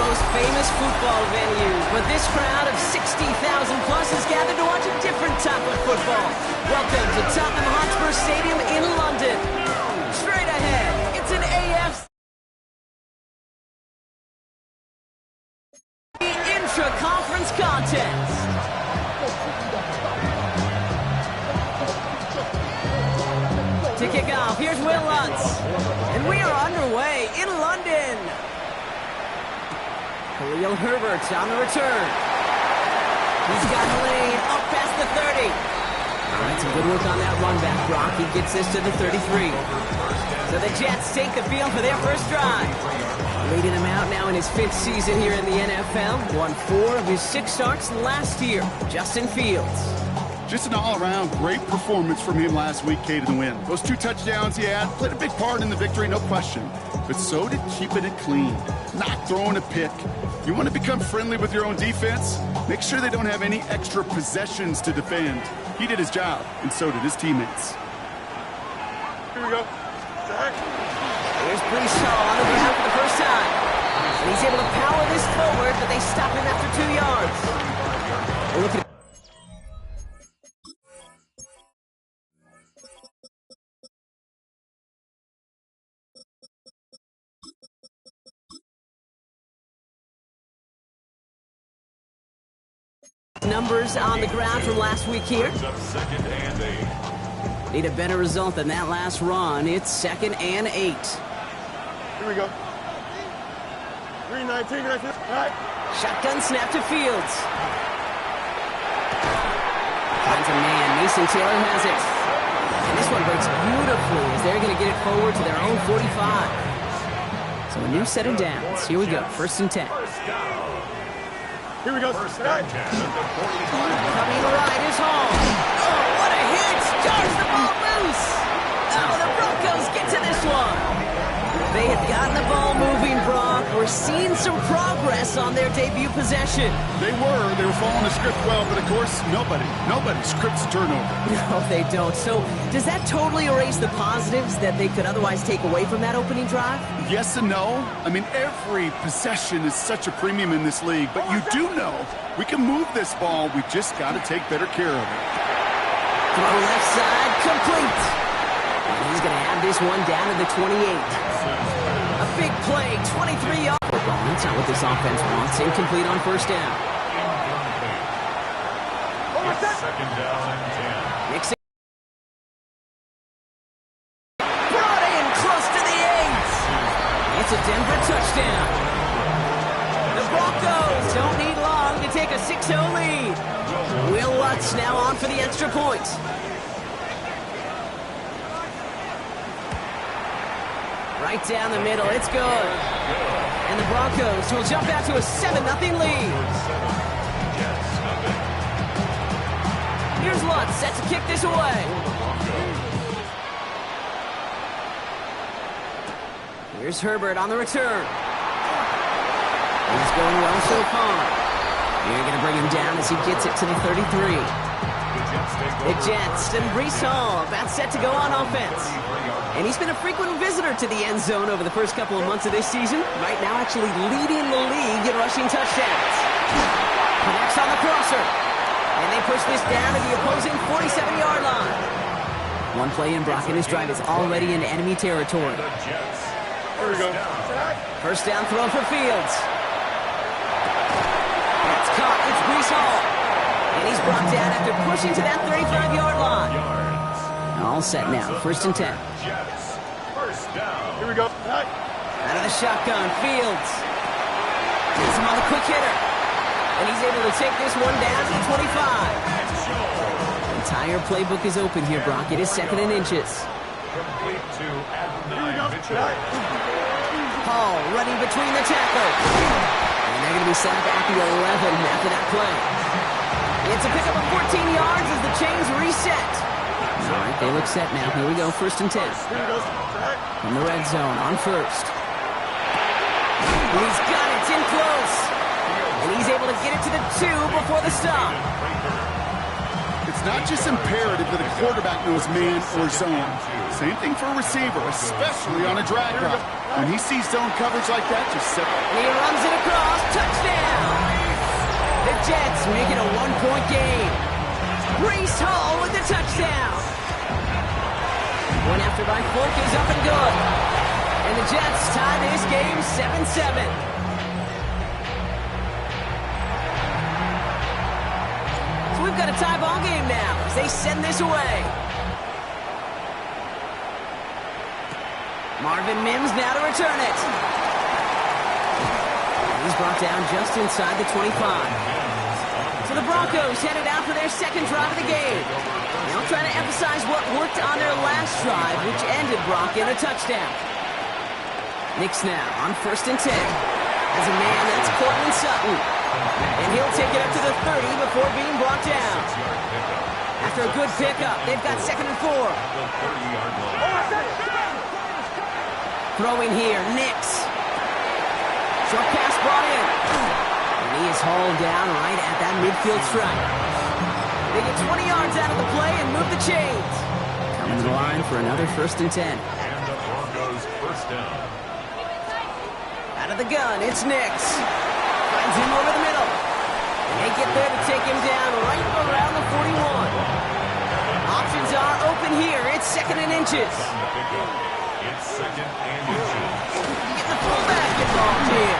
most famous football venues, but this crowd of 60,000 plus is gathered to watch a different type of football. Welcome to Tottenham Hotspur Stadium in London. Straight ahead, it's an AFC intra-conference contest. To kick off, here's Will Lutz. And we are underway in London. Khalil Herbert on the return. He's got the lane up past the 30. All right, some good work on that run back, Brock. He gets this to the 33. So the Jets take the field for their first drive. Leading him out now in his 5th season here in the NFL. Won 4 of his 6 starts last year. Justin Fields. Just an all-around great performance from him last week, Kate, to the win. Those 2 touchdowns he had played a big part in the victory, no question. But so did keeping it clean, not throwing a pick. You want to become friendly with your own defense? Make sure they don't have any extra possessions to defend. He did his job, and so did his teammates. Here we go. Zach. Here's Breeshaw on the ground for the first time. And he's able to power this forward, but they stop him after 2 yards. Look at numbers on the ground from last week here. Need a better result than that last run. It's 2nd and 8. Here we go. 3-19. Right. Shotgun snap to Fields. Finds a man. Mason Taylor has it. And this one breaks beautifully as they're going to get it forward to their own 45. So a new set of downs. Here we go. 1st and 10. Here we go. Right. Coming right is Hall. Oh, what a hit! Charge the ball loose! Oh, the Broncos get to this one. They had gotten the ball moving, Brock. We're seeing some progress on their debut possession. They were following the script well, but of course, nobody scripts a turnover. No, they don't. So, does that totally erase the positives that they could otherwise take away from that opening drive? Yes and no. I mean, every possession is such a premium in this league, but you do know we can move this ball. We just got to take better care of it. Throw left side, complete. And he's going to have this one down to the 28. A big play, 23 yards. That's not what this offense wants. Incomplete on 1st down. Second down and 10. Nixon. Brought in close to the 8. It's a Denver touchdown. The Broncos don't need long to take a 6-0 lead. Will Lutz now on for the extra point. Right down the middle, it's good. And the Broncos will jump out to a 7-0 lead. Here's Lutz set to kick this away. Here's Herbert on the return. He's going well so far. You're going to bring him down as he gets it to the 33. The Jets and Brees Hall about set to go on offense. And he's been a frequent visitor to the end zone over the first couple of months of this season. Right now actually leading the league in rushing touchdowns. Connects on the crosser. And they push this down to the opposing 47-yard line. One play in, Brock, and his drive is already in enemy territory. Here we go. First down throw for Fields. That's caught. It's Brees Hall. And he's brought down after pushing to that 35-yard line. All set now. 1st and 10. Here we go. Right. Out of the shotgun, Fields. Gets him on the quick hitter. And he's able to take this one down to the 25. The entire playbook is open here, Brock. It is 2nd and inches. Complete to Adonai Mitchell. Hall running between the tackles. And they're going to be set up at the 11 after that play. It's a pickup of 14 yards as the chains reset. All right, they look set now. Here we go, 1st and 10. From the red zone on 1st. He's got it, it's in close. And he's able to get it to the 2 before the stop. It's not just imperative that a quarterback knows man or zone. Same thing for a receiver, especially on a drag route. When he sees zone coverage like that, just set. And he runs it across. Touchdown! The Jets make it a one-point game. Breece Hall with the touchdown. One after by Folk is up and good. And the Jets tie this game 7-7. So we've got a tie ball game now as they send this away. Marvin Mims now to return it. He's brought down just inside the 25. So the Broncos headed out for their second drive of the game. Now trying to emphasize what worked on their last drive, which ended Brock in a touchdown. Knicks now on 1st and 10. As a man, that's Courtland Sutton. And he'll take it up to the 30 before being brought down. After a good pickup, they've got 2nd and 4. Throwing here, Knicks. Short pass brought in. And he is hauled down right at that midfield stripe. They get 20 yards out of the play and move the chains. Coming to the line for another 1st and 10. And the Broncos first down. Out of the gun, it's Knicks. Finds him over the middle. And they get there to take him down right around the 41. Options are open here. It's 2nd and inches. It's 2nd and inches. Get the fullback involved here.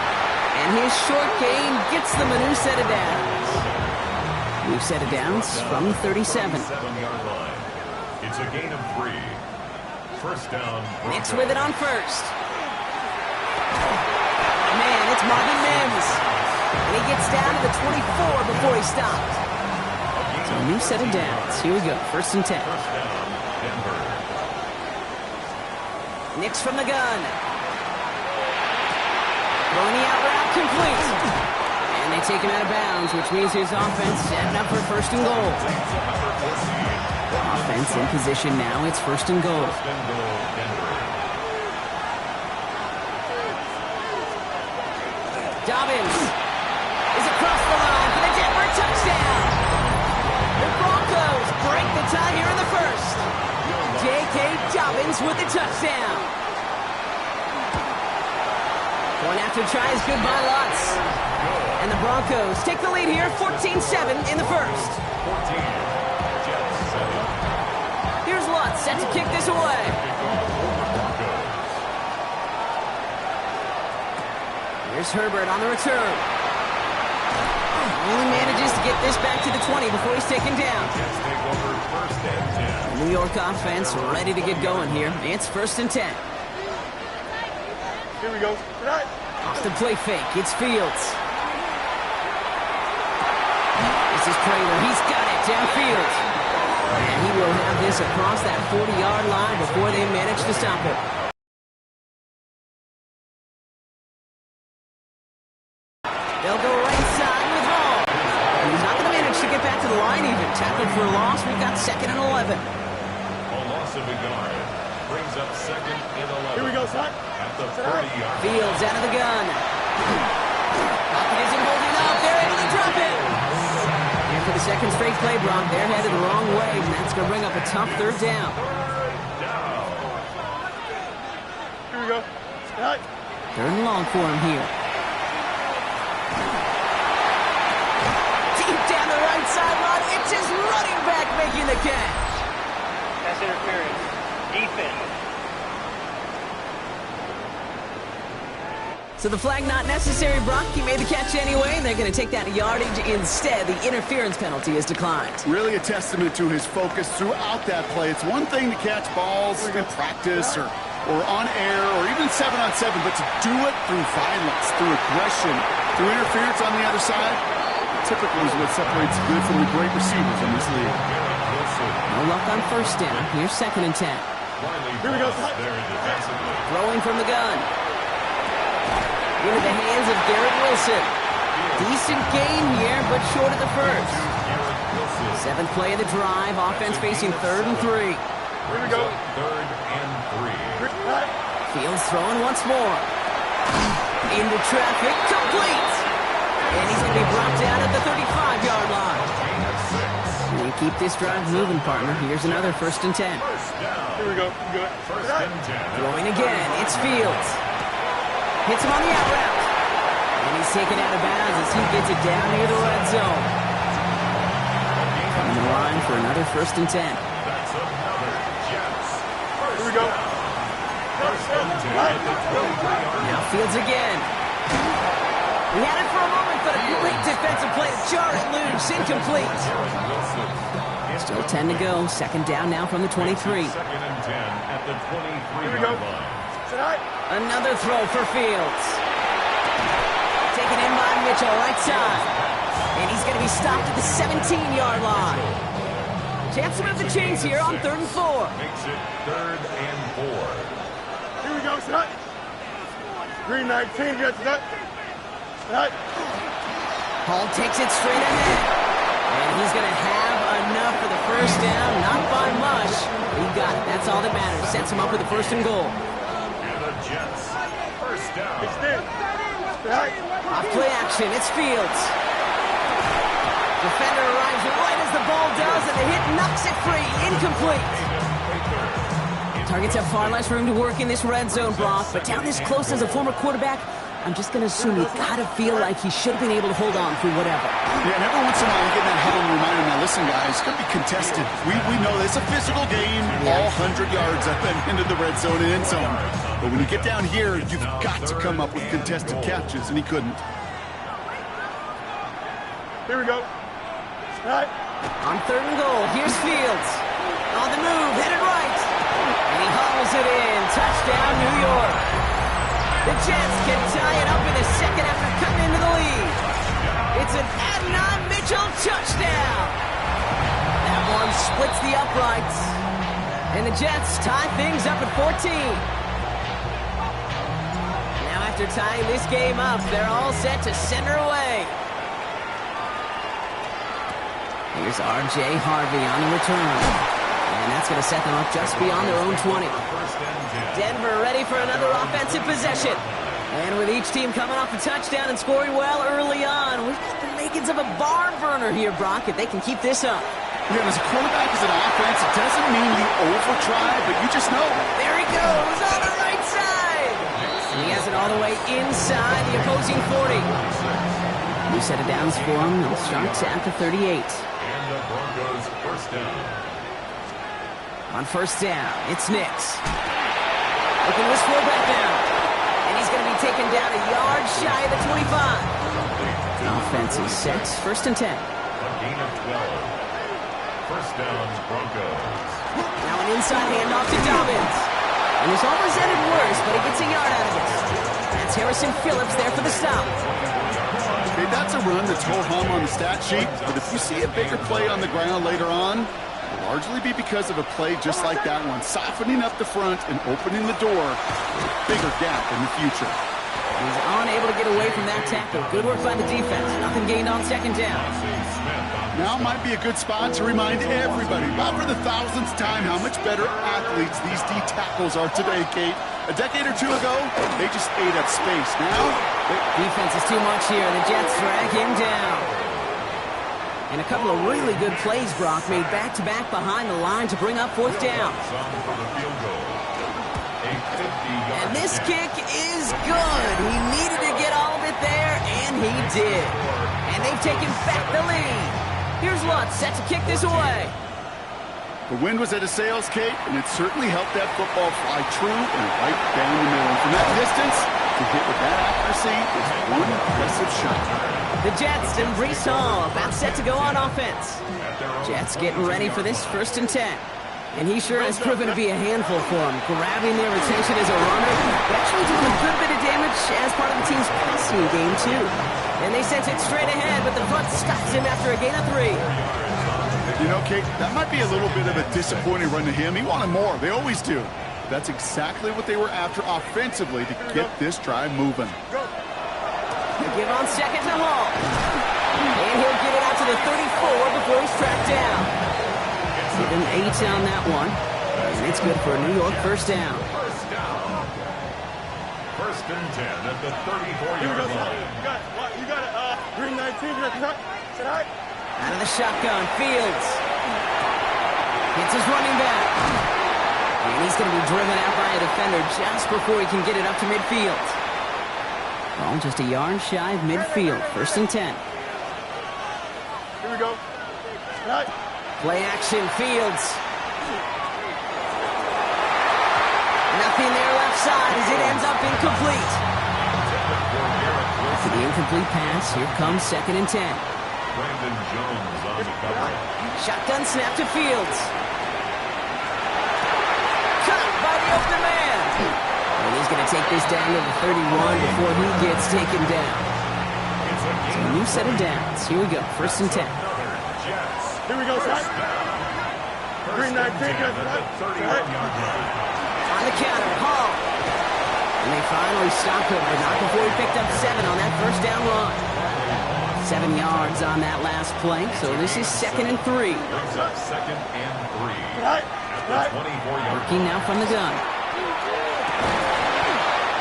And his short gain gets them a new set of downs. New set of downs from the 37. 7-yard line. It's a gain of 3. First down. Knicks with it on 1st. Man, it's Marvin Mims. And he gets down to the 24 before he stopped. So a new set of downs. Here we go. 1st and 10. First down, Denver. Knicks from the gun. Throwing the out route complete. And they take him out of bounds, which means his offense setting up for 1st and goal. Offense in position now. It's 1st and goal. First and goal, Denver. Dobbins is across the line for the Denver touchdown. The Broncos break the tie here in the 1st. J.K. Dobbins with the touchdown. One after tries good by Lutz. And the Broncos take the lead here, 14-7 in the 1st. 14. Jets set up. Here's Lutz set to kick this away. Here's Herbert on the return. Only manages to get this back to the 20 before he's taken down. Jets take over 1st and 10. New York offense ready to get going here. It's 1st and 10. Here we go. Off the play fake, it's Fields. This is Prater. He's got it downfield. And he will have this across that 40-yard line before they manage to stop it. They'll go right side with Hall. And he's not going to manage to get back to the line even. Tackled for a loss. We've got 2nd and 11. A loss of a yard brings up 2nd and 11. Here we go, son. At the 30-yard. Fields out of the gun. Pocket isn't holding up. They're able to drop it. And for the 2nd straight play, Brock, they're headed the wrong way, and that's going to bring up a tough 3rd down. Here we go. Scott. 3rd and long for him here. Deep down the right sideline, it's his running back making the catch. Pass interference. Defense. So the flag not necessary, Brock. He made the catch anyway, and they're going to take that yardage instead. The interference penalty is declined. Really a testament to his focus throughout that play. It's one thing to catch balls in practice or on air or even 7-on-7, but to do it through violence, through aggression, through interference on the other side, typically is what separates good from the great receivers in this league. No luck on 1st down. Here's 2nd and 10. Here we go. Throwing from the gun. Into the hands of Garrett Wilson. Decent gain here, but short at the 1st. 7th play of the drive. Offense facing 3rd and 3. Here we go. 3rd and 3. Fields throwing once more. Into traffic. Complete. And he's going to be brought down at the 35-yard line. And he keep this drive moving, partner. Here's another 1st and 10. Here we go. Good. First and 10. Throwing again. It's Fields. Hits him on the out route. And he's taken out of bounds as he gets it down near the red zone. On the line for another 1st and 10. That's another Jets. Here we go. First and 10 at the 23-yard Now Fields again. He had it for a moment, but a great defensive play to jar it loose. Incomplete. Still 10 to go. 2nd down now from the 23. 2nd and 10 at the 23-yard line. Another throw for Fields. Taken in by Mitchell, right side. And he's going to be stopped at the 17-yard line. Chance to move the chains here on 3rd and 4. Makes it 3rd and 4. Here we go, set. Green 19, get set. Set. Hall takes it straight ahead. And he's going to have enough for the 1st down. Not by much. He got it. That's all that matters. Sets him up with the 1st and goal. And the Jets. 1st down. Extend. Set. Off play action. It's Fields. Defender arrives right as the ball does, and the hit knocks it free. Incomplete. Targets have far less room to work in this red zone, Brock, but down this close as a former quarterback, I'm just going to assume you got to feel like he should have been able to hold on through whatever. Yeah, and every once in a while you get that huddle and remind him, now listen guys, it's going to be contested. We know it's a physical game, all 100 yards up and into the red zone and end zone. But when you get down here, you've got to come up with contested catches, and he couldn't. Here we go. Set. On 3rd and goal, here's Fields. On the move, headed right. And he hauls it in. Touchdown, New York. The Jets can tie it up in the 2nd after cutting into the lead. It's an Adnan Mitchell touchdown. That one splits the uprights. And the Jets tie things up at 14. Now after tying this game up, they're all set to send her away. Here's R.J. Harvey on the return. And that's going to set them up just beyond their own 20. Denver ready for another offensive possession. And with each team coming off a touchdown and scoring well early on, we've got the makings of a barn burner here, Brock, if they can keep this up. Yeah, as a quarterback, as an offense, it doesn't mean you over-try, but you just know. There he goes on the right side. And he has it all the way inside the opposing 40. New set of downs for him. They'll start at the 38. And the Broncos 1st down. On 1st down, it's Nix. Looking to score back down. And he's going to be taken down a yard shy of the 25. Offense is set. 1st and 10. A gain of 12. 1st down, Broncos. Now an inside handoff to Dobbins. And this almost ended worse, but he gets a yard out of it. That's Harrison Phillips there for the stop. Okay, that's a run that's ho-hum on the stat sheet, but if you see a bigger play on the ground later on, it'll largely be because of a play just like that one, softening up the front and opening the door for a bigger gap in the future. He's unable to get away from that tackle. Good work by the defense. Nothing gained on 2nd down. Now might be a good spot to remind everybody, about for the 1000th time, how much better athletes these D tackles are today, Kate. A decade or two ago, they just ate up space. Now, defense is too much here. The Jets drag him down. And a couple of really good plays, Brock, made back-to-back behind the line to bring up 4th down. And this kick is good. He needed to get all of it there, and he did. And they've taken back the lead. Here's Lutz set to kick this away. the wind was at his sails, Kate, and it certainly helped that football fly true and right down the middle. And from that distance, to hit with that accuracy is one impressive shot. The Jets and Brees Hall about set to go on offense. Jets getting ready for this 1st and 10. And he sure has proven to be a handful for them, grabbing their attention as a runner, but actually doing a good bit of damage as part of the team's passing game, too. And they sent it straight ahead, but the front stops him after a gain of 3. You know, Kate, that might be a little bit of a disappointing run to him. He wanted more. They always do. That's exactly what they were after offensively to get this drive moving. They give on second to Hall. And he'll get it out to the 34 before he's tracked down. Give him 8 on that one. And it's good for a New York first down. First down. 1st and 10 at the 34-yard line. You got it. Green 19. Sit high. Out of the shotgun, Fields. It's his running back. And he's going to be driven out by a defender just before he can get it up to midfield. Ball just a yard shy of midfield. 1st and 10. Here we go. Right. Play action, Fields. Nothing there left side as it ends up incomplete. After the incomplete pass, here comes 2nd and 10. Brandon Jones on the cover. Shotgun snap to Fields. Cut by the open man. And he's going to take this down to the 31 before he gets taken down. So a new set of downs. Here we go. 1st and 10. Here we go, Scott. Green 19, On the counter, Hall. And they finally stopped him, but not before he picked up 7 on that 1st down run. 7 yards on that last play, so this is 2nd and 3. Brings up 2nd and 3. Right. At the 24-yard Working now from the gun.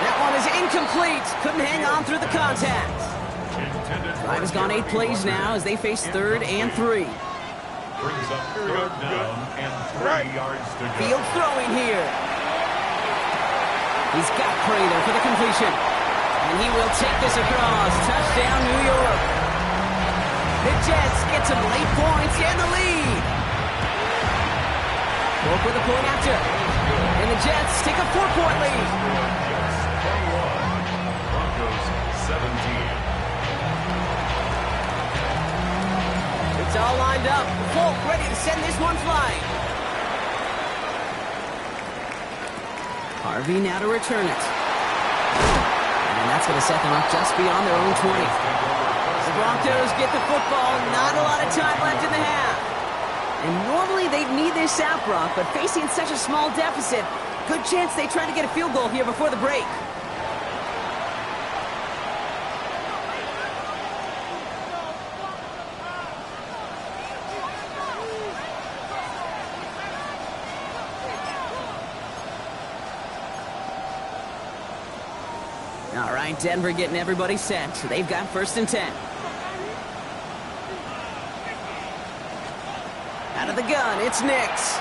That one is incomplete. Couldn't hang on through the contact. Drive has gone 8 plays now as they face 3rd and 3. brings up 3rd down and 3 yards to go. Field throwing here. He's got Prater for the completion. And he will take this across. Touchdown, New York. The Jets get some late points and the lead. York with a point after. And the Jets take a 4-point lead. Jets 21, Broncos 17. It's all lined up. Folk ready to send this one flying. Harvey now to return it. And that's going to set them up just beyond their own 20. The Broncos get the football. Not a lot of time left in the half. And normally they'd need this out, Brock, but facing such a small deficit, good chance they try to get a field goal here before the break. All right, Denver getting everybody set. They've got 1st and 10. Out of the gun, it's Nix.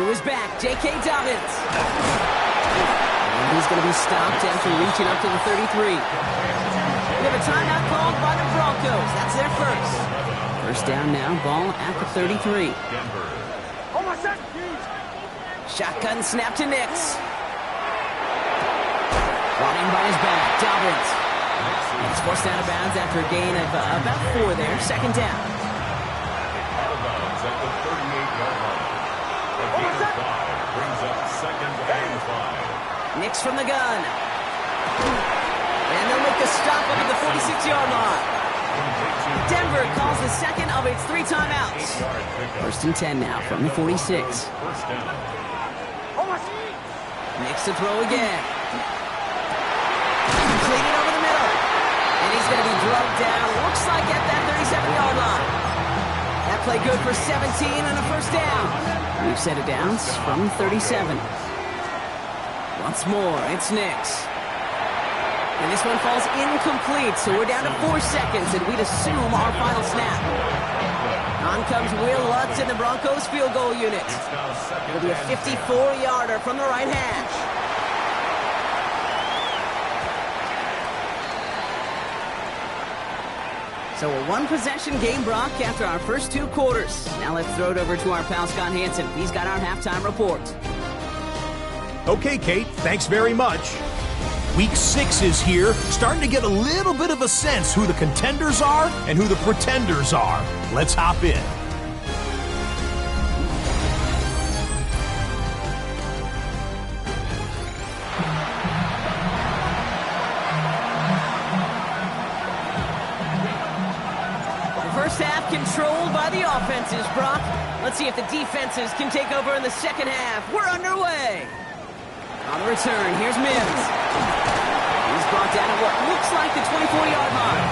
Who is back? J.K. Dobbins. And he's going to be stopped after reaching up to the 33. We have a timeout called by the Broncos. That's their first. 1st down now, ball at the 33. Shotgun snap to Nix. Running by his back, Dobbins. He's forced out of bounds after a gain of about 4 there. 2nd down. Out of bounds at the 38-yard line. A gain of 5 brings up 2nd and 5. Nix from the gun. And they'll make the stop up at the 46-yard line. Denver calls the second of its 3 timeouts. 1st and 10 now from the 46. 1st down. Nix to throw again. Completed over the middle. And he's going to be drugged down. Looks like at that 37-yard line. That play good for 17 and a 1st down. We've set it down from 37. Once more, it's Nix. And this one falls incomplete, so we're down to 4 seconds, and we'd assume our final snap. On comes Will Lutz in the Broncos field goal unit. It'll be a 54-yarder from the right hash. So a one-possession game, Brock, after our first 2 quarters. Now let's throw it over to our pal Scott Hansen. He's got our halftime report. Okay, Kate, thanks very much. Week 6 is here, starting to get a little bit of a sense who the contenders are and who the pretenders are. Let's hop in. The first half controlled by the offenses, Brock. Let's see if the defenses can take over in the second half. We're underway. On the return, here's Mims. He's brought down at what looks like the 24-yard line.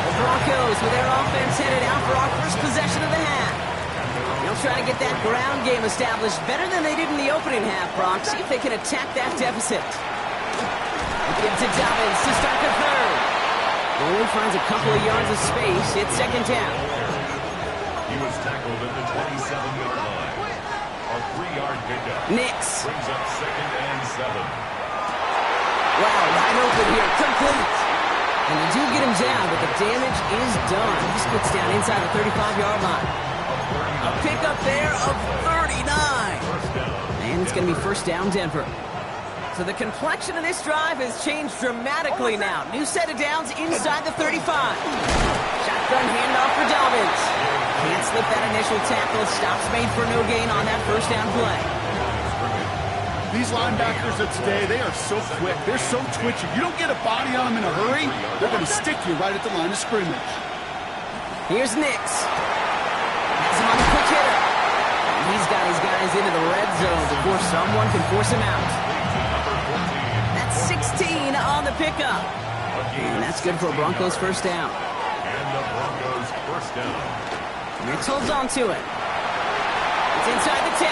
The Broncos with their offense headed out for our first possession of the half. They'll try to get that ground game established better than they did in the opening half, Brock. See if they can attack that deficit. Give to Dobbins to start the third. Only finds a couple of yards of space. It's second down. He was tackled at the 27-yard line. A 3-yard pickup. Nix. Brings up second and 7. Wow, wide open here. Complete. And they do get him down, but the damage is done. He splits down inside the 35-yard line. A pickup there of 39. And it's going to be first down, Denver. So the complexion of this drive has changed dramatically now. New set of downs inside the 35. Shotgun handoff for Dobbins. Can't slip that initial tackle. Stops made for no gain on that first down play. These linebackers of today, they are so quick. They're so twitchy. You don't get a body on them in a hurry, they're going to stick you right at the line of scrimmage. Here's Nix. Has him on the quick hitter. And he's got his guys into the red zone before someone can force him out. 16 on the pickup. And that's good for a Broncos first down. And the Broncos first down. Nix holds on to it. It's inside the 10.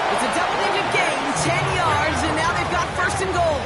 It's a double-digit gain, 10 yards, and now they've got first and goal.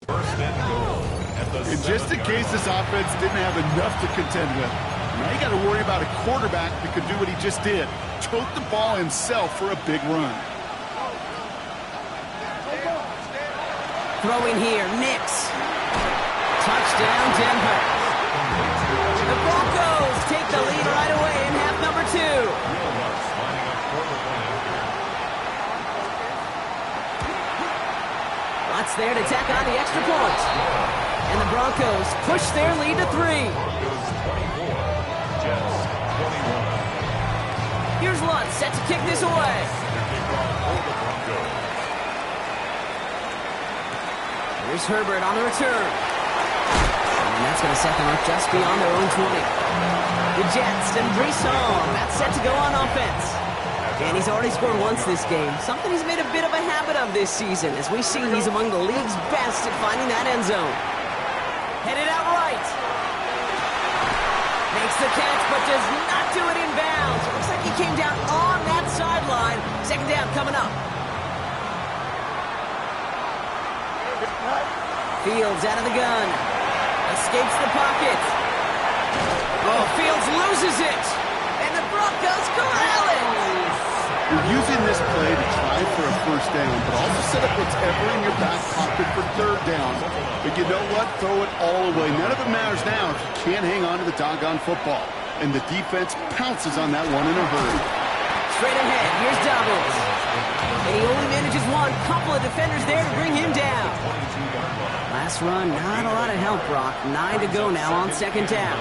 First and goal. And just in case this offense didn't have enough to contend with, now you got to worry about a quarterback that could do what he just did. Choke the ball himself for a big run. Throwing here, Nix. Touchdown, Denver. The Broncos take the lead right away in half number 2. Lutz there to tack on the extra point. And the Broncos push their lead to 3. Broncos 24, Jets 21. Here's Lutz set to kick this away. Here's Herbert on the return. And that's going to set them up just beyond their own 20. The Jets and Brees Hall, that's set to go on offense. And he's already scored once this game, something he's made a bit of a habit of this season. As we see, he's among the league's best at finding that end zone. Headed out right. Makes the catch, but does not do it in bounds. It looks like he came down on that sideline. Second down coming up. Fields out of the gun. Escapes the pocket. Oh, Fields loses it. And the Broncos corral it. You're using this play to try for a first down, but also set up whatever in your back pocket for third down. But you know what? Throw it all away. None of it matters now if you can't hang on to the doggone football. And the defense pounces on that one in a hurry. Straight ahead, here's Dobbins. And he only manages one. couple of defenders there to bring him down. Last run, not a lot of help, Brock. 9 to go now on second down.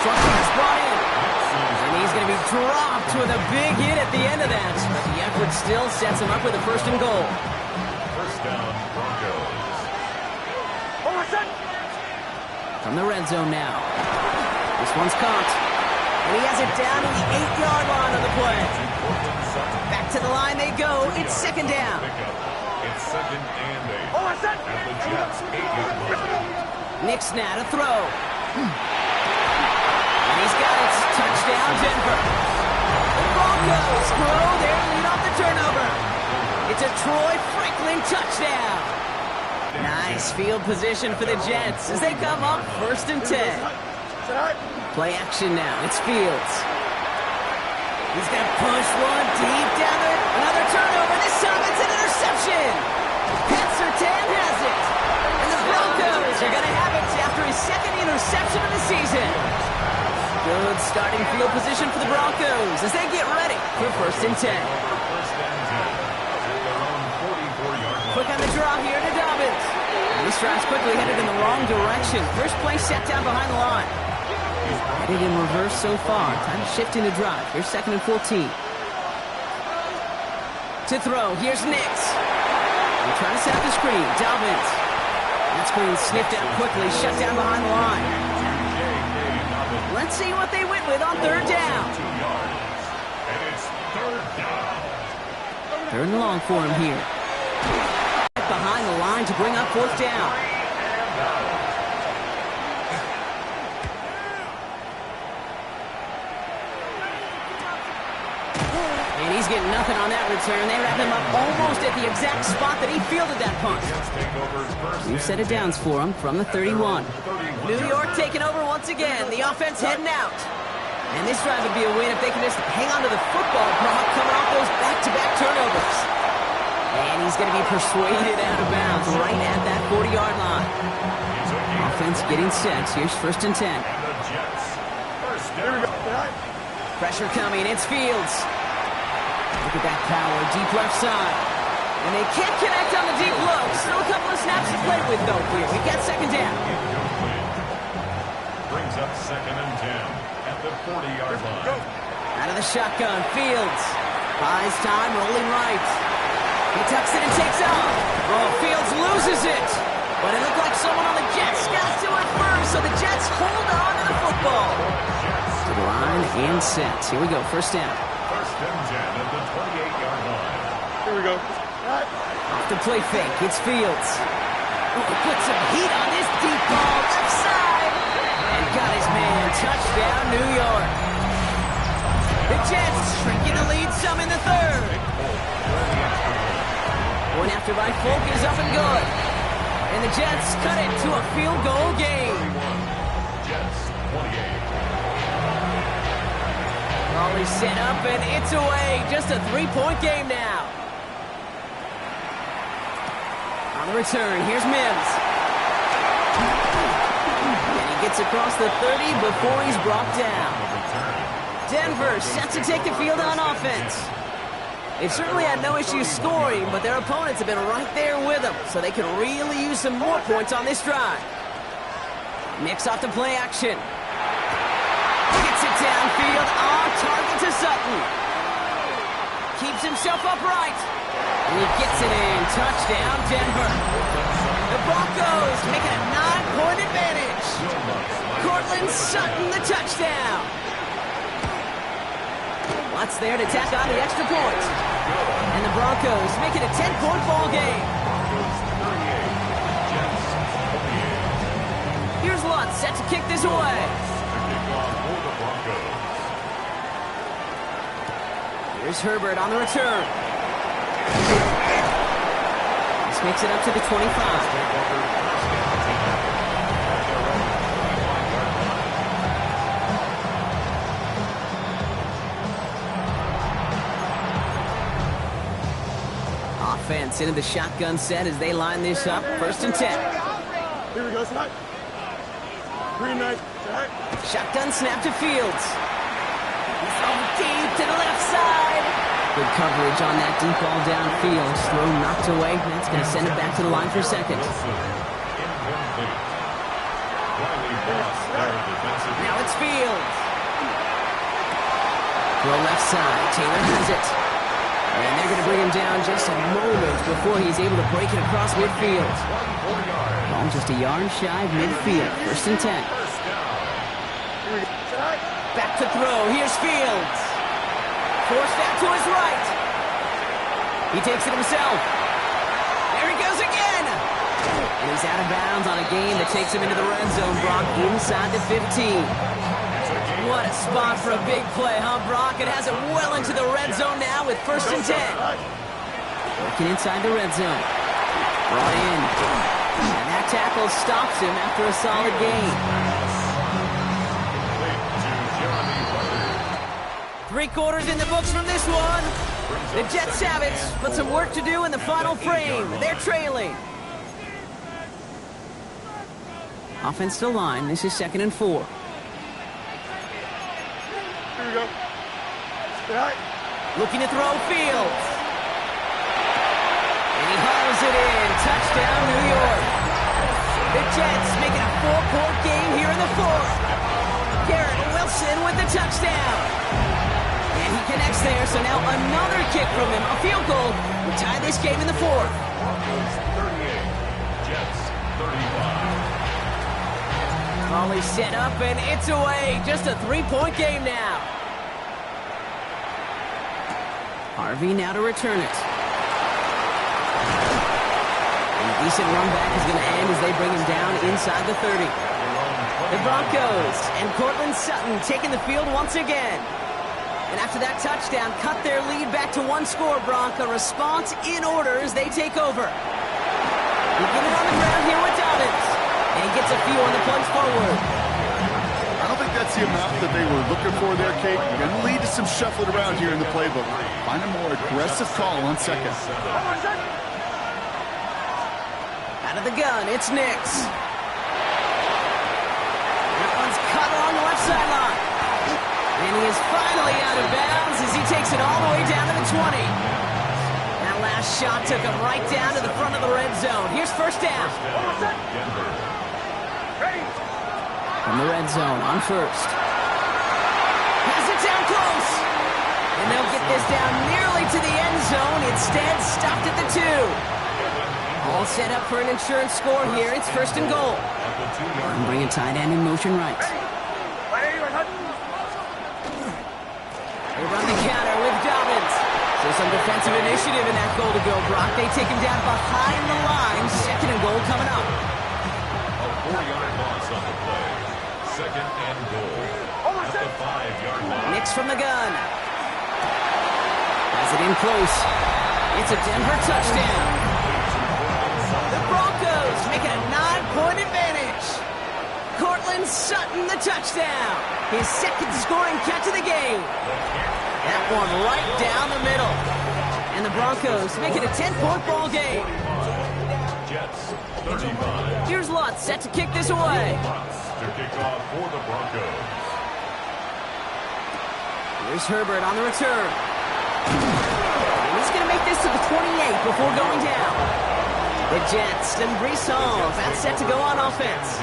Short pass brought in. And he's going to be dropped with a big hit at the end of that. But the effort still sets him up with a first and goal. First down, Broncos. From the red zone now. This one's caught. And he has it down to the 8-yard line on the play. Back to the line they go. It's second down. It's second and 8 at the Jets' 8-yard line. Nick Snad a throw. And he's got it. Touchdown, Denver. The Broncos grow their lead off the turnover. It's a Troy Franklin touchdown. Nice field position for the Jets as they come up first and 10. Play action now. It's Fields. He's going to push one deep down there. Another turnover. This time it's an interception. Pat Surtain has it. And the Broncos are going to have it after his second interception of the season. Good starting field position for the Broncos as they get ready for first and 10. Quick on the draw here to Dobbins. And this drive's quickly headed in the wrong direction. First play set down behind the line. Headed in reverse so far. Time to shift into drive. Here's second and 14. To throw. Here's Nix. They're trying to set up the screen. Dobbins. That screen sniffed out quickly. Shut down behind the line. Let's see what they went with on third down. And it's third down. Third and long for him here. Behind the line to bring up fourth down. And he's getting nothing on that return. They wrap him up almost at the exact spot that he fielded that punt. New set of downs for him from the 31. New York taking over once again. The offense heading out. And this drive would be a win if they can just hang on to the football, Brock, coming off those back-to-back turnovers. And he's going to be persuaded out of bounds right at that 40-yard line. Offense getting set. Here's first and 10. Pressure coming. It's Fields. Look at that power. Deep left side. And they can't connect on the deep low. Still a couple of snaps to play with, though, here. We've got second down. Brings up second and 10 at the 40-yard line. Out of the shotgun. Fields. Buys time. Rolling right. He tucks it and takes off. Oh, Fields loses it. But it looked like someone on the Jets got to it first, so the Jets hold on to the football. To the line and set. Here we go, first down. First and 10 at the 28-yard line. Here we go. Off the play fake, it's Fields. Oh, he put some heat on this deep ball, left side. And got his man, touchdown, New York. The Jets shrinking the lead some in the third. One after by Folk is up and good. And the Jets cut it to a field goal game. 31. Jets 28. Raleigh set up and it's away. Just a 3-point game now. On the return, here's Mims. And he gets across the 30 before he's brought down. Denver set to take the field on offense. They've certainly had no issues scoring, but their opponents have been right there with them, so they can really use some more points on this drive. Nix off the play action. Gets it downfield, on target to Sutton. Keeps himself upright. And he gets it in. Touchdown, Denver. The Broncos make it a 9-point advantage. Cortland Sutton, the touchdown. Lots there to tack on the extra point. And the Broncos make it a 10-point ball game. Here's Lutz set to kick this away. Here's Herbert on the return. This makes it up to the 25. Offense into the shotgun set as they line this up. First and 10. Here we go, Snap. Green knight. Shotgun snap to Fields. He's thrown deep to the left side. Good coverage on that deep ball downfield. Throw knocked away. That's going to send it back to the line for second. Now it's Fields. Throw left side. Taylor has it. And they're going to bring him down just a moment before he's able to break it across midfield. Ball just a yard shy of midfield. 1st and 10. Back to throw. Here's Fields. Forced out to his right. He takes it himself. There he goes again. And he's out of bounds on a gain that takes him into the red zone. Brock inside the 15. What a spot for a big play, huh, Brock? It has it well into the red zone now with 1st and 10. Working inside the red zone. Brought in. And that tackle stops him after a solid gain. 3 quarters in the books from this one. The Jets have it, but some work to do in the final frame. They're trailing. Offensive line. This is 2nd and 4. Here we go. Looking to throw Fields. And he hauls it in. Touchdown, New York. The Jets making a 4-point game here in the 4th. Garrett Wilson with the touchdown. And he connects there, so now another kick from him. A field goal will tie this game in the 4th. Broncos 38, Jets 35. Volley set up, and it's away. Just a 3-point game now. Harvey now to return it. And a decent run back is going to end as they bring him down inside the 30. The Broncos and Cortland Sutton taking the field once again. And after that touchdown, cut their lead back to 1 score, Bronc. A response in order as they take over. We get it on the ground here with Dobbins. And he gets a few on the punch forward. I don't think that's the amount that they were looking for there, Kate. Going to lead to some shuffling around here in the playbook. Find a more aggressive call on second. Out of the gun, it's Nix. That one's cut along the left sideline. And he is finally out of bounds as he takes it all the way down to the 20. That last shot took him right down to the front of the red zone. Here's 1st down. From the red zone on 1st. Has it down close. And they'll get this down nearly to the end zone. Instead, stopped at the 2. All set up for an insurance score here. It's 1st and goal. And bring a tight end in motion right. They run the counter with Dobbins. So some defensive initiative in that goal to go, Brock. They take him down behind the line. 2nd and goal coming up. A 4-yard loss on the play. 2nd and goal. At the 5-yard line. Nix from the gun. Has it in close. It's a Denver touchdown. The Broncos make it a 9-point advantage. Cortland Sutton the touchdown. His 2nd scoring catch of the game. That one right down the middle. And the Broncos make it a 10-point ball game. Jets 35. Here's Lutz set to kick this away. To kick off for the Broncos. Here's Herbert on the return. And he's going to make this to the 28 before going down. The Jets and Brees Hall about set to go on offense.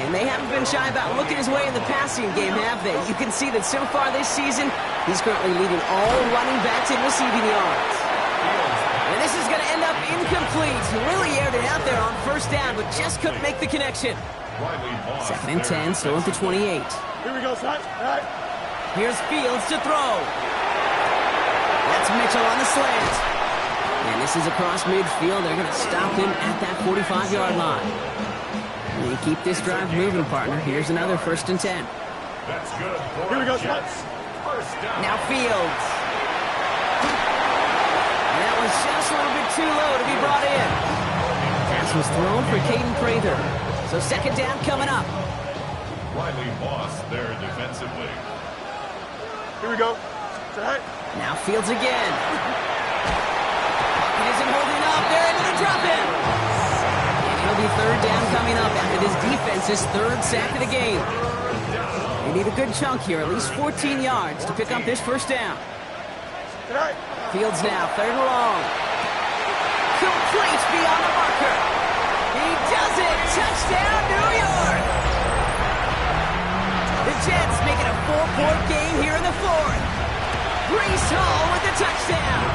And they haven't been shy about looking his way in the passing game, have they? You can see that so far this season, he's currently leading all running backs in receiving yards. And this is going to end up incomplete. He really aired it out there on 1st down, but just couldn't make the connection. 2nd and 10, still at the 28. Here we go, son. All right. Here's Fields to throw. That's Mitchell on the slant. And this is across midfield. They're going to stop him at that 45-yard line. And they keep this drive moving, partner. Here's another 1st and 10. That's good. Here we go, son. First down. Now Fields. And that was just a little bit too low to be brought in. Pass was thrown for Caden Prather. So 2nd down coming up. Riley Moss there defensively. Here we go. Set. Now Fields again. He isn't holding up. They're able to drop him. And it'll be 3rd down coming up after this defense's 3rd sack of the game. They need a good chunk here, at least 14 yards to pick up this 1st down. Set. Fields now, 3rd and long. Complete beyond the marker. He does it! Touchdown, New York! The Jets make it a 4-point game here in the 4th. Breece Hall with the touchdown.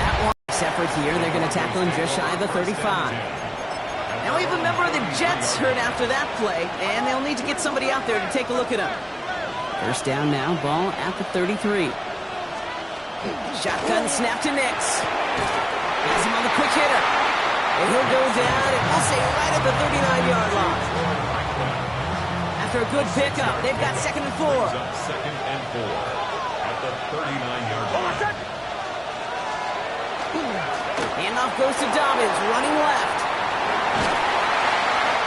That one effort here, they're going to tackle him just shy of the 35. Now we have a member of the Jets hurt after that play, and they'll need to get somebody out there to take a look at him. 1st down now, ball at the 33. Shotgun snap to Nix. Has him on the quick hitter. And he'll go down, and we'll say right at the 39-yard line. After a good pickup, they've got 2nd and 4. 2nd and 4 at the 39-yard line. Handoff goes to Dobbins, running left.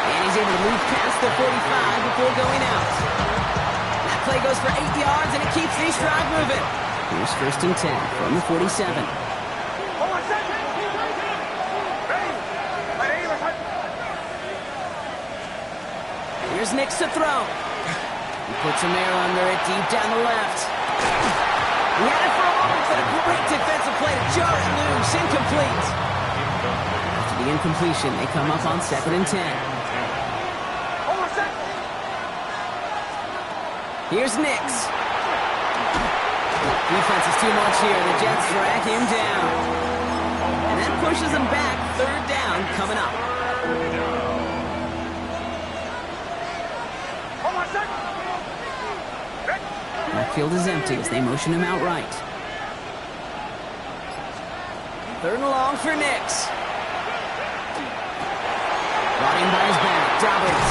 And he's able to move past the 45 before going out. That play goes for 8 yards, and it keeps this drive moving. Here's 1st and 10 from the 47. Here's Nix to throw. He puts a man under it deep down the left. He had it for a moment, but a great defensive play to jar it loose. Incomplete. After the incompletion, they come up on 2nd and 10. Here's Nix. Defense is too much here. The Jets drag him down. And that pushes him back. 3rd down coming up. Backfield is empty as they motion him out right. 3rd and long for Nix. Brought in by his back, Dobbins.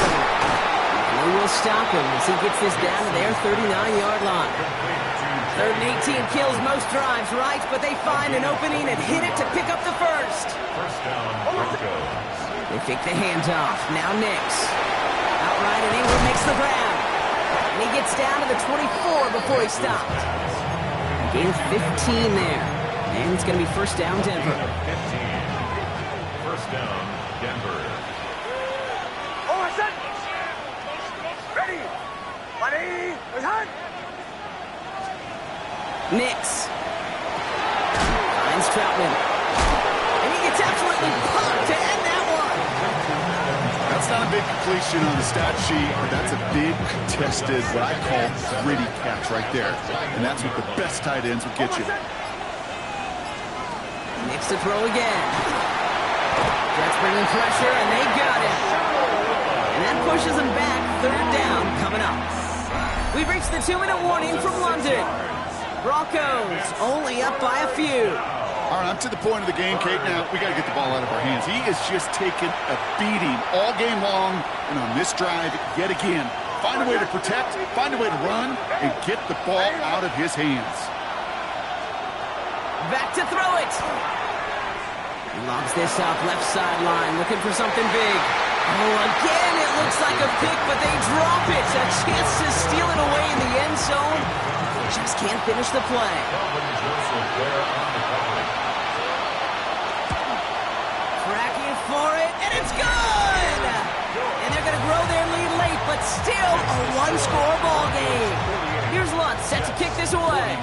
And they will stop him as he gets this down to their 39-yard line. 3rd and 18 kills most drives, right? But they find an opening and hit it to pick up the 1st. 1st down, Broncos. They fake the handoff. Now Nix. Outright, and Ingram makes the grab. And he gets down to the 24 before he stopped. Gain of 15 there. And it's going to be 1st down, Denver. 15. 1st down, Denver. Ready! Buddy! Behind! Nix. Finds Troutman. And he gets absolutely pumped to end that one. That's not a big completion on the stat sheet, but that's a big contested, what I call gritty catch right there. And that's what the best tight ends would get you. Nix to throw again. Jets bringing pressure, and they got it. And that pushes them back. 3rd down coming up. We've reached the 2-minute warning from London. Broncos only up by a few. All right, I'm to the point of the game, Kate. Now, we got to get the ball out of our hands. He is just taking a beating all game long, and on this drive, yet again, find a way to protect, find a way to run, and get the ball out of his hands. Back to throw it. He lobs this up left sideline, looking for something big. Oh, again, it looks like a pick, but they drop it. A chance to steal it away in the end zone. They just can't finish the play. Cracking for it, and it's good! And they're going to grow their lead late, but still a one-score ball game. Here's Lutz set to kick this away.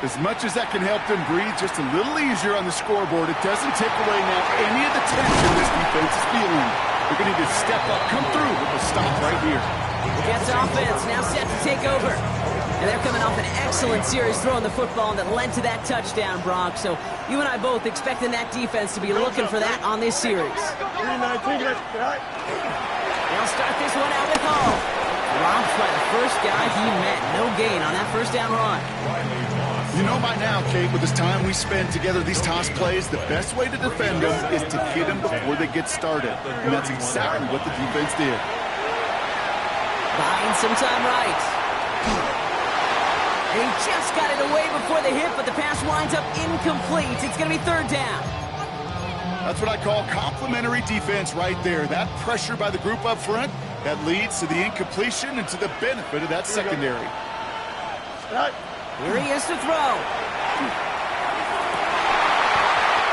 As much as that can help them breathe just a little easier on the scoreboard, it doesn't take away now any of the tension this defense is feeling. They're going to need to step up, come through with a stop right here. The Jets offense now set to take over. And they're coming off an excellent series throwing the football that led to that touchdown, Brock. So you and I both expecting that defense to be looking for that on this series. 319, They'll start this one out with Hall. Robbed by the first guy he met. No gain on that 1st down run. You know by now, Kate, with this time we spend together, these toss plays, the best way to defend them is to hit them before they get started. And that's exactly what the defense did. Buying some time right. And he just got it away before the hit, but the pass winds up incomplete. It's going to be 3rd down. That's what I call complimentary defense right there. That pressure by the group up front, that leads to the incompletion and to the benefit of that secondary. Here he is to throw.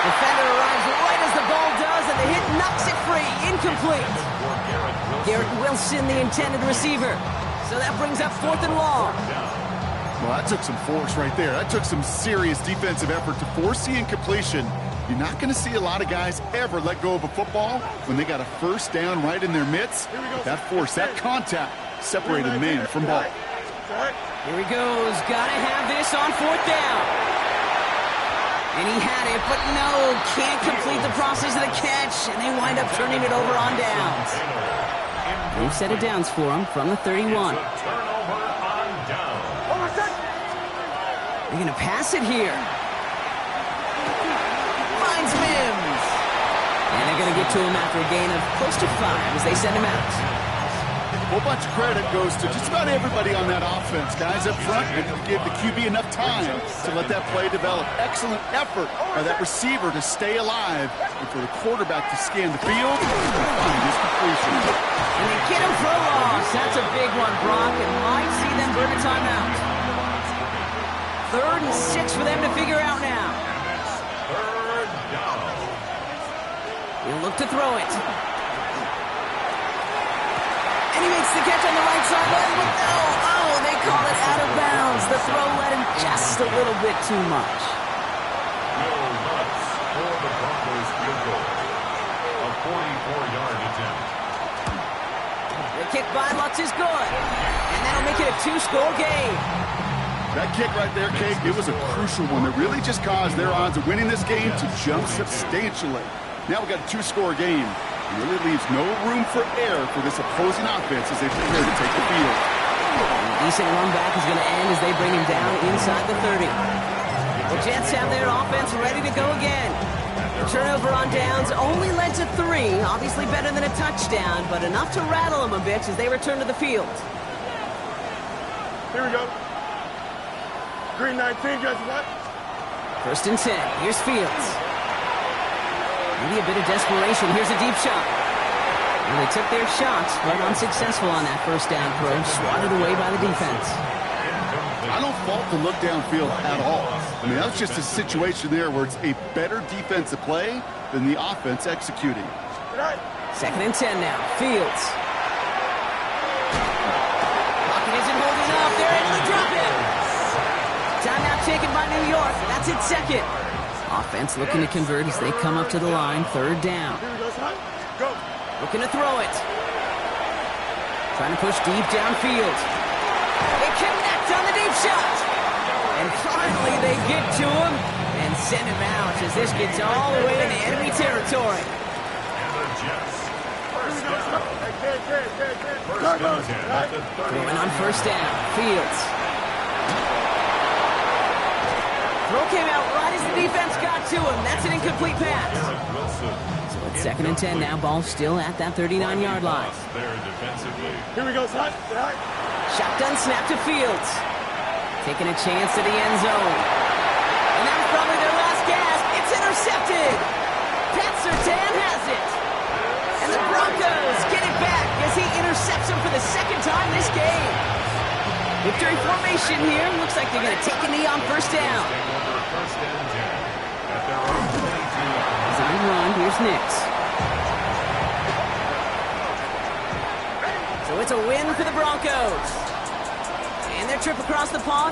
Defender arrives right as the ball does, and the hit knocks it free. Incomplete. Garrett Wilson, the intended receiver. So that brings up 4th and long. Well, that took some force right there. That took some serious defensive effort to force the incompletion. You're not going to see a lot of guys ever let go of a football when they got a first down right in their midst. But that force, that contact, separated man from ball. Here he goes. Gotta have this on fourth down. And he had it, but no, can't complete the process of the catch, and they wind up turning it over on downs. They've set it downs for him from the 31. They're going to pass it here. Finds Mims. And they're going to get to him after a gain of close to 5 as they send him out. A whole bunch of credit goes to just about everybody on that offense. Guys up front, they gave the QB enough time to let that play develop. Excellent effort by that receiver to stay alive and for the quarterback to scan the field and find his completion. And they get him for a loss. That's a big one, Brock, and might see them burn a timeout. 3rd and 6 for them to figure out now. Third down. He'll look to throw it. And he makes the catch on the right sideline, but no! Oh, they call it out of bounds. The throw led him just a little bit too much. Will Lutz for the Broncos field goal. A 44-yard attempt. The kick by Lutz is good. And that'll make it a 2-score game. That kick right there, Kate, it was a crucial one that really just caused their odds of winning this game to jump substantially. Now we've got a 2-score game. It really leaves no room for error for this opposing offense as they prepare to take the field. A decent run back is going to end as they bring him down inside the 30. The Jets have their offense ready to go again. The turnover on downs only led to 3. Obviously better than a touchdown, but enough to rattle them a bit as they return to the field. Here we go. Green 19, Jets, what? 1st and 10. Here's Fields. Maybe a bit of desperation. Here's a deep shot. Well, they took their shots, but unsuccessful on that first down throw. Swatted away by the defense. I don't fault the look downfield at all. I mean, that's just a situation there where it's a better defensive play than the offense executing. 2nd and 10 now. Fields. Pocket isn't holding up. They're able to drop it. Timeout taken by New York. That's its 2nd. Offense looking to convert as they come up to the line. 3rd down. Go. Looking to throw it. Trying to push deep downfield. They connect on the deep shot. And finally they get to him and send him out as this gets all the way into enemy territory. And the Jets. First down. First and 10 at the 30. Throwing on 1st down. Fields. Throw came out right as the defense got to him. That's an incomplete pass. So it's 2nd and 10 now. Ball still at that 39-yard line. There defensively. Here we go, son. Shotgun snap to Fields. Taking a chance to the end zone. And that was probably their last gasp. It's intercepted. Pat Surtain has it. And the Broncos get it back as he intercepts him for the 2nd time this game. Victory formation here. Looks like they're going to take a knee on 1st down. First and 10 at their own 22. Design run. Here's Nix. So it's a win for the Broncos. And their trip across the pond